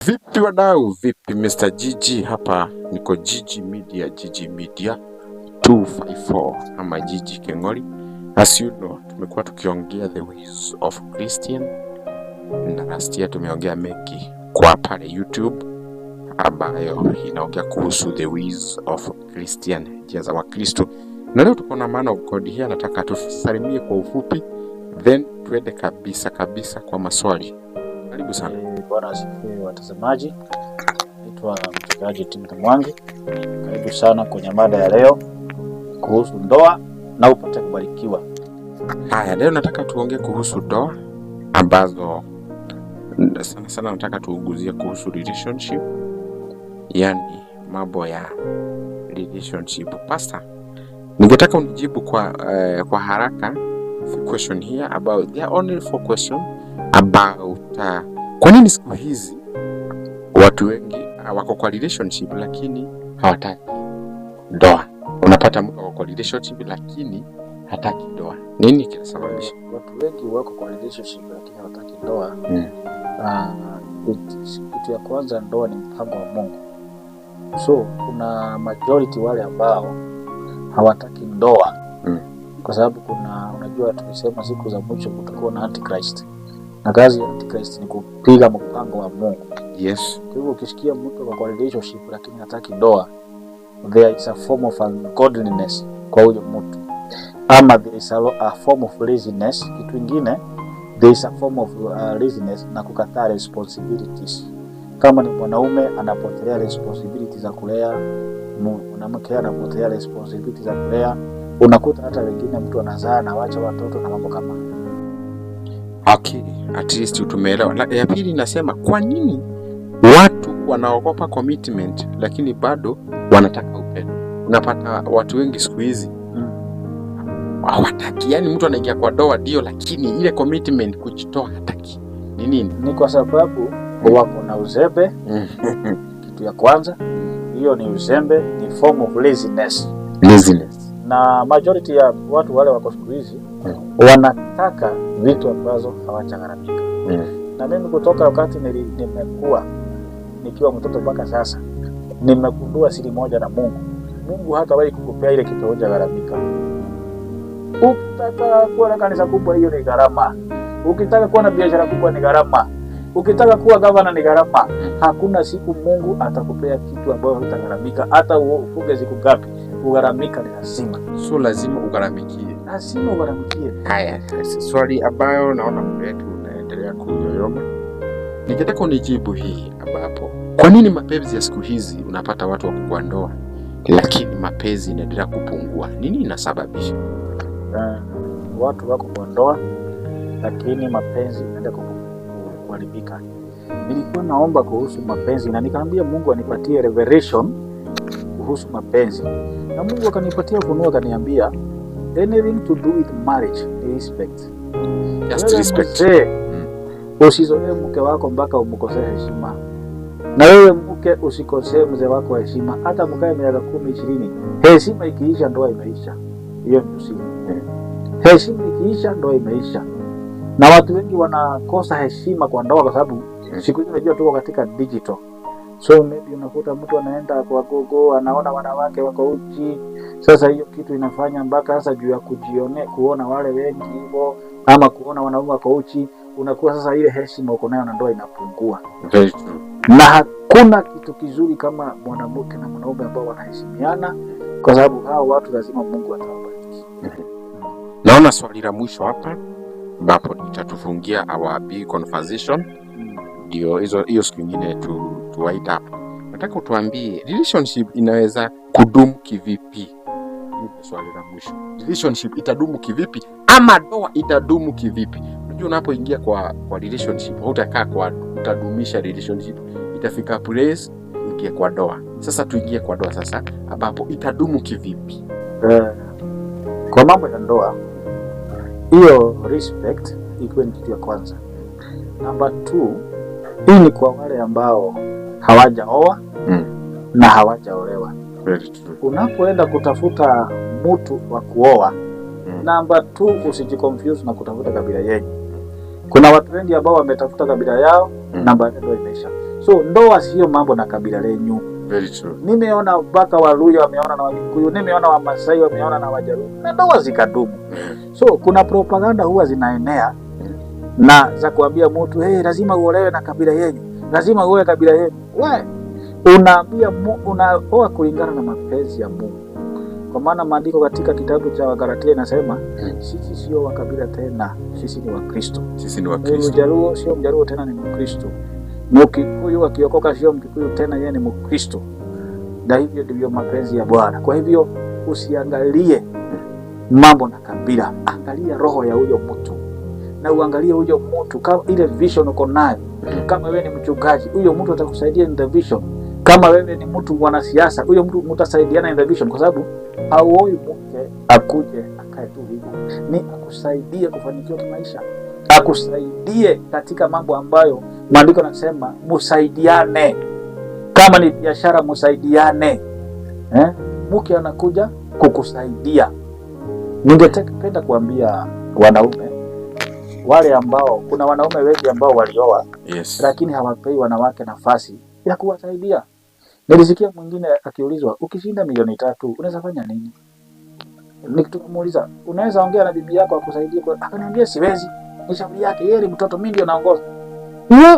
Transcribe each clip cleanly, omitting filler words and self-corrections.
Vipi wadau, vipi Mr. Gigi hapa, niko Gigi Media, Gigi Media 254 ama Gigi Keng'ori. As you know, tumekuwa tukiongea the ways of Christian, na last year tumeongea mengi kwa pale YouTube ambayo inaongea kuhusu the ways of Christian, njia za Wakristo. Na leo tuko na man of God here, nataka tusalimie kwa ufupi then tuende kabisa kwa maswali. Karibu sana. Bwana asifiwe watazamaji. Naitwa mchungaji Timothy Mwangi. Karibu sana kwenye mada ya leo kuhusu ndoa na upate kubarikiwa. Haya, leo nataka tuongee kuhusu ndoa ambazo sana nataka tuuguzie kuhusu relationship. Yani mambo ya relationship. Pastor, ningetaka unijibu kwa haraka question here about there are only 4 questions about kwa nini siku hizi watu wengi wako kwa relationship lakini hawataki ndoa. Unapata mtu wako kwa relationship lakini hataki ndoa. Nini kinasababisha? Watu wengi wako kwa relationship lakini hawataki ndoa. Kitu ya kwanza, ndoa ni mpango wa Mungu. So kuna majority wale ambao hawataki ndoa kwa sababu unajua tukisema siku za mwisho kutakuwa na Antichrist. Na kazi ya Antichrist ni kupiga mpango wa Mungu. Yes. Kwa hivyo ukisikia mtu kwa relationship lakini hataki ndoa, there is a form of ungodliness kwa huyo mtu. Ama there is a form of laziness. Kitu kingine, there is a form of laziness na kukataa responsibilities. Kama ni mwanaume anapotelea responsibilities za kulea, mwanamke anapotelea responsibilities za kulea, unakuta hata wengine mtu anazaa na wacha watoto na mambo kama. Okay, at least tumeelewa. Ya pili nasema kwa nini watu wanaogopa commitment lakini bado wanataka upendo. Unapata watu wengi siku hizi hawataki, yani mtu anaingia kwa ndoa ndio lakini ile commitment kujitoa hataki. Ni nini? Ni kwa sababu wako na uzembe. Kitu ya kwanza, hiyo ni uzembe, ni form of laziness. Na majority ya watu wale wako siku hizi wanataka vitu ambazo hawajagharamika. Na mimi kutoka wakati nimekuwa nikiwa mtoto mpaka sasa nimegundua siri moja na Mungu. Mungu hatawahi kukupea ile kitu hujagharamika. Ukitaka kuwa na kanisa kubwa, hiyo ni gharama. Ukitaka kuwa na biashara kubwa, ni gharama. Ukitaka kuwa gavana, ni gharama. Hakuna siku Mungu atakupea kitu ambacho hutagharamika. Hata ufuge siku ngapi, ugharamika ni lazima. So lazima ugharamikie. Lazima ugharamikie. Haya, swali ambayo naona muda wetu unaendelea kuyoyoma. Ningetaka unijibu hii ambapo kwa nini mapenzi ya siku hizi unapata watu wako kwa ndoa lakini mapenzi inaendelea kupungua? Nini inasababisha? Watu wako kwa ndoa lakini mapenzi inaendelea kuharibika. Nilikuwa naomba kuhusu mapenzi na nikaambia Mungu anipatie revelation kuhusu mapenzi. Na Mungu akanipatia ufunuo, akaniambia anything to do with marriage ni respect. Just respect. Usizoee mke wako mpaka umkosee heshima. Na wewe mke usikosee mzee wako heshima. Hata mkae miaka 10-20, heshima ikiisha ndoa imeisha. Hiyo ni usiri. Heshima ikiisha ndoa imeisha. Na watu wengi wanakosa heshima kwa ndoa kwa sababu siku hizi unajua tuko katika digital. So maybe unakuta mtu anaenda kwa gogo, anaona wanawake wako uchi. Sasa hiyo kitu inafanya mpaka sasa juu ya kuona wale wengi hivyo ama kuona wanaume wako uchi, unakuwa sasa ile heshima uko nayo na ndoa inapungua. Na hakuna kitu kizuri kama mwanamke na mwanaume ambao wanaheshimiana, kwa sababu hao watu lazima Mungu atawabariki. Naona swali la mwisho hapa ambapo nitatufungia our big conversation. Ndio hiyo siku nyingine tu wait up. Nataka utuambie relationship inaweza kudumu kivipi? Hiyo swali la mwisho. Relationship itadumu kivipi ama ndoa itadumu kivipi? Unajua unapoingia kwa relationship hutakaa utadumisha relationship. Itafika place ingia kwa ndoa. Sasa tuingie kwa ndoa sasa ambapo itadumu kivipi? Kwa mambo ya ndoa, hiyo respect ikuwe ni kitu ya kwanza. Number 2, hii ni kwa wale ambao hawajaoa na hawajaolewa. Unapoenda kutafuta mtu wa kuoa, number 2, usijiconfuse na kutafuta kabila yenu. Kuna watu wengi ambao wametafuta kabila yao na baadaye ndio imeisha. So ndoa sio mambo na kabila lenyu. Very true. Nimeona mpaka Waluya wameona na Wakikuyu, nimeona Wamasai wameona na Wajaluo, na ndoa zikadumu. So kuna propaganda huwa zinaenea na za kuambia mtu lazima uolewe na kabila yenu, lazima uoe kabila yenu. We unaambia unaoa kulingana na mapenzi ya Mungu, kwa maana maandiko katika kitabu cha Wagalatia inasema sisi sio wa kabila tena, sisi ni wa Kristo. Sisi ni wa Kristo. Mjaluo sio Mjaluo tena, ni Mkristo. Mkikuyu akiokoka sio Mkikuyu tena, yeye ni Mkristo. Na hivyo ndivyo mapenzi ya Bwana. Kwa hivyo usiangalie mambo na kabila, angalia roho ya huyo mtu, na uangalie huyo mtu kama ile vision uko nayo. Kama wewe ni mchungaji, huyo mtu atakusaidia in the vision. Kama wewe ni mtu mwanasiasa, huyo mtu mtasaidiana in the vision, kwa sababu hauoi mke akuje akae tu hivyo. Ni akusaidie kufanikiwa kimaisha, akusaidie katika mambo ambayo maandiko yanasema msaidiane. Kama ni biashara msaidiane. Mke anakuja kukusaidia. Ningependa kuambia wanaume wale ambao, kuna wanaume wengi ambao walioa, lakini hawapei wanawake nafasi ya kuwasaidia. Nilisikia mwingine akiulizwa, ukishinda milioni 3 unaweza fanya nini? Nikitumuuliza, unaweza ongea na bibi yako akusaidie? Akaniambia siwezi. Ni shauri yake, yeye ni mtoto, mimi ndio naongoza.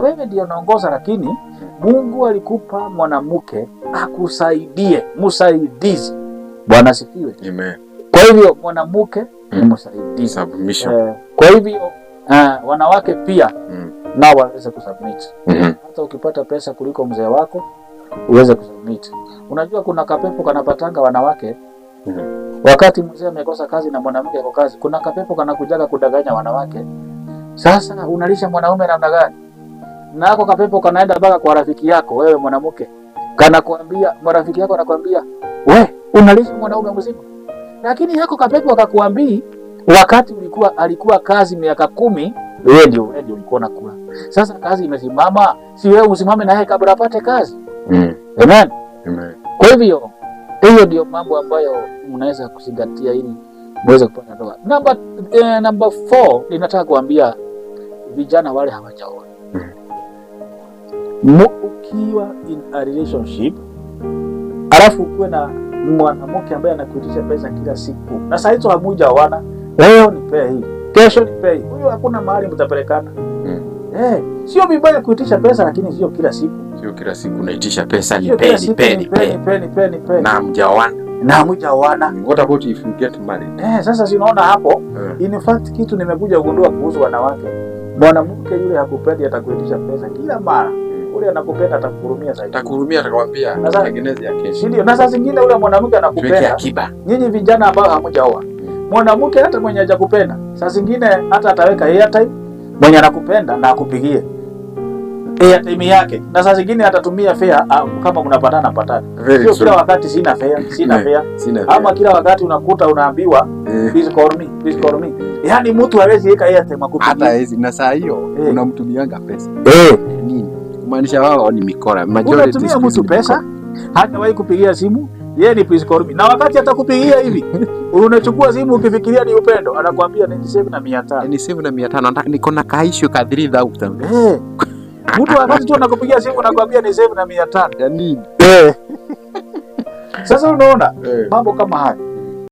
Wewe ndio naongoza, lakini Mungu alikupa mwanamke akusaidie, msaidizi. Bwana sifiwe. Amen. Kwa hivyo mwanamke ni msaidizi. Submission. Kwa hivyo wanawake pia nao waweze kusubmit. Hata ukipata pesa kuliko mzee wako uweze kusubmit. Unajua kuna kapepo kanapatanga wanawake. Wakati mzee amekosa kazi na mwanamke yuko kazi, kuna kapepo kanakujaga kudanganya wanawake. Sasa unalisha mwanaume namna gani? Na hako kapepo kanaenda mpaka kwa rafiki yako wewe mwanamke. Kanakuambia, marafiki yako anakuambia, "We, unalisha mwanaume mzima." Lakini hako kapepo akakuambia wakati alikuwa kazi miaka 10, wewe ndio ulikuwa unakula. Sasa kazi imesimama, si wewe usimame na yeye kabla apate kazi. Amen. Amen. Kwa hivyo hiyo ndio mambo ambayo mnaweza kuzingatia ili muweze kupata ndoa. Number 4 ninataka kuambia vijana wale hawajaoa. Ukiwa in a relationship alafu uwe na mwanamke ambaye anakuitisha pesa kila siku, na saa hizo hamujaoana, leo nipe hii, kesho nipe hii, huyo hakuna mahali mtapelekana. Sio vibaya kuitisha pesa, lakini sio kila siku. Sio kila siku unaitisha pesa, nipe. Na mjaoana. What about if you get married? Sasa si unaona hapo? In fact kitu nimekuja kugundua kuhusu wanawake. Mwanamke yule hakupendi atakuitisha pesa kila mara. Ule anakupenda atakuhurumia zaidi. Atakuhurumia, atakwambia tengeneze ya kesho. Ndio. Na saa zingine ule mwanamke anakupenda. Nyinyi vijana ambao hamujaoa. Mwanamke hata mwenye hajakupenda, saa zingine hata ataweka airtime mwenye anakupenda na akupigie airtime yake. Na saa zingine atatumia fare kama mnapatana. Sio kila wakati sina fare. Ama kila wakati unakuta unaambiwa please call me. Yaani mtu hawezi weka airtime akupigie. Hata hizi na saa hiyo unamtumianga pesa. Nini? Kumaanisha wao ni mikora. Majority unatumia mtu pesa, hajawahi kupigia simu, yeye ni please call me. Na wakati atakupigia hivi, unachukua simu ukifikiria ni upendo, anakuambia ni 7,500. Ni 7,500. Niko na kaisho ka 3,000. Mtu wakati tu anakupigia simu anakuambia ni 7,500. Ya nini? Sasa unaona mambo kama haya.